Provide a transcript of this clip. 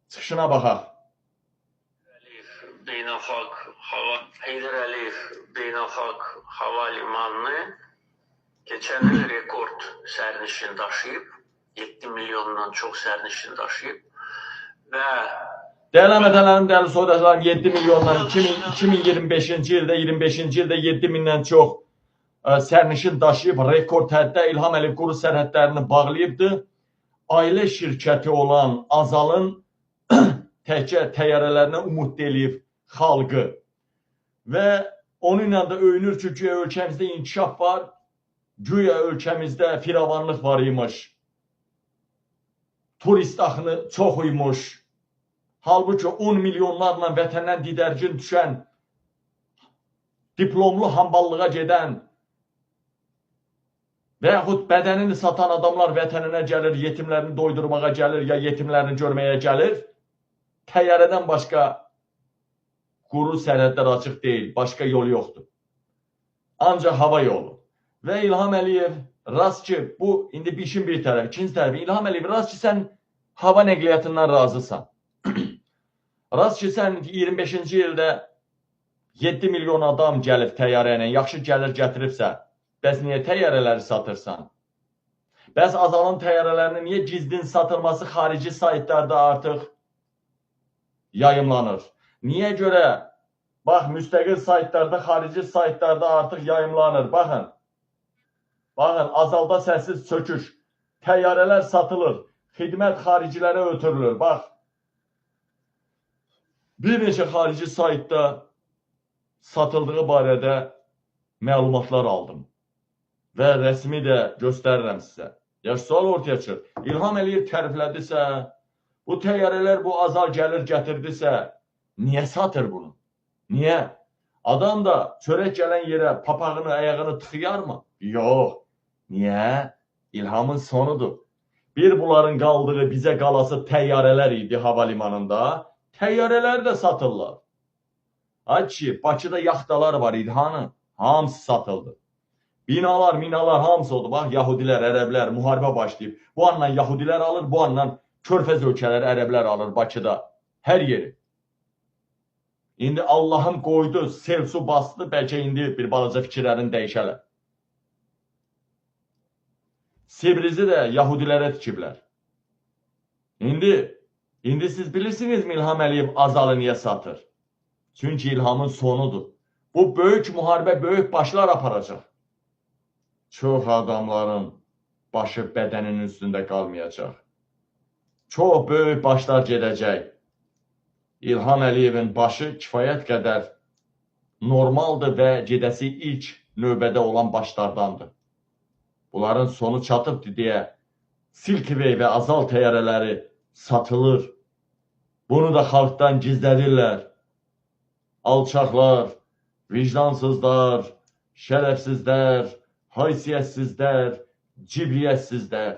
Çıxışına baxaq. Heydər Əliyev Beynəlxalq Hava Limanını geçen il rekord sərnişin daşıyıb, 7 milyondan çox sərnişin daşıyıb və Değerli əməkdaşlarım, değerli soydaşlarım, 7 milyondan 2025-ci ildə 25-ci ildə 7 mindən çox sərnişin daşıyıb, rekord həddə İlham Əliyev quru sərhədlərini bağlayıbdı. Ailə şirkəti olan Azal'ın təkcə təyyarələrinə umut eləyib xalqı və onunla da öyünür ki, güya ölkəmizdə inkişaf var, güya ölkəmizdə firavanlıq var imiş, turist axını çox imiş. Halbuki 10 milyonlarla vətəndən didərgin düşən, diplomlu hamballığa gedən və yaxud bədənini satan adamlar vətəninə gəlir, yetimlərini doydurmağa gəlir, ya yetimlərini görməyə gəlir. Təyyarədən başqa quru sərhədlər açıq deyil, başqa yol yoxdur. Ancaq hava yolu. Və İlham Əliyev rast ki, bu indi bir işin bir tərəfi, ikinci tərəfi. İlham Əliyev rast ki, sən hava nəqliyyatından razısan. Rast ki, sən 25-ci ildə 7 milyon adam gəlib təyyarə ilə, yaxşı gəlir gətiribsə, bəs niyə təyyarələri satırsan? Bəs Azal'ın təyyarələrinin niyə gizlin satılması xarici saytlarda artıq yayımlanır? Niyə görə? Bax, müstəqil saytlarda, xarici saytlarda artıq yayımlanır. Baxın, Azal'da səssiz çöküş, təyyarələr satılır, xidmət xaricilərə ötürülür. Bax, bir neçə xarici saytda satıldığı barədə məlumatlar aldım və rəsmi də göstərirəm sizə. Yaş sual ortaya çıxır. İlham Əliyev təriflədisə, bu təyyarələr bu Azal gəlir gətirdisə, niyə satır bunu? Niyə? Adam da çörək gələn yerə papağını, ayağını tıxıyar mı? Yox. Niyə? İlhamın sonudur. Bir bunların qaldığı bizə qalası təyyarələr idi hava limanında. Təyyarələri də satırlar. Ay ki, Bakıda yaxtalar var İlhanın. Hamısı satıldı. Binalar, minalar hamısı oldu. Bax, Yahudilər, Ərəblər müharibə başlayıb. Bu anla Yahudilər alır, bu anla Körfəz ölkələri, Ərəblər alır Bakıda. Hər yeri. İndi Allahın qoydu, sel su bastı, bəlkə indi bir balaca fikirlərini dəyişələr. Sibrizi də Yahudilərə tikiblər. İndi siz bilirsinizmi İlham Əliyev Azalı niyə satır? Çünki İlhamın sonudur. Bu böyük müharibə, böyük başlar aparacaq. Çox adamların başı bədəninin üstündə qalmayacaq. Çox böyük başlar gedəcək. İlham Əliyevin başı kifayət qədər normaldır və gedəsi ilk növbədə olan başlardandır. Bunların sonu çatıbdır deyə Silkivey və Azal təyyarələri satılır. Bunu da xalqdan gizlədirlər. Alçaqlar, vicdansızlar, şərəfsizlər, haysiyyətsizlər, cibriyyətsizlər.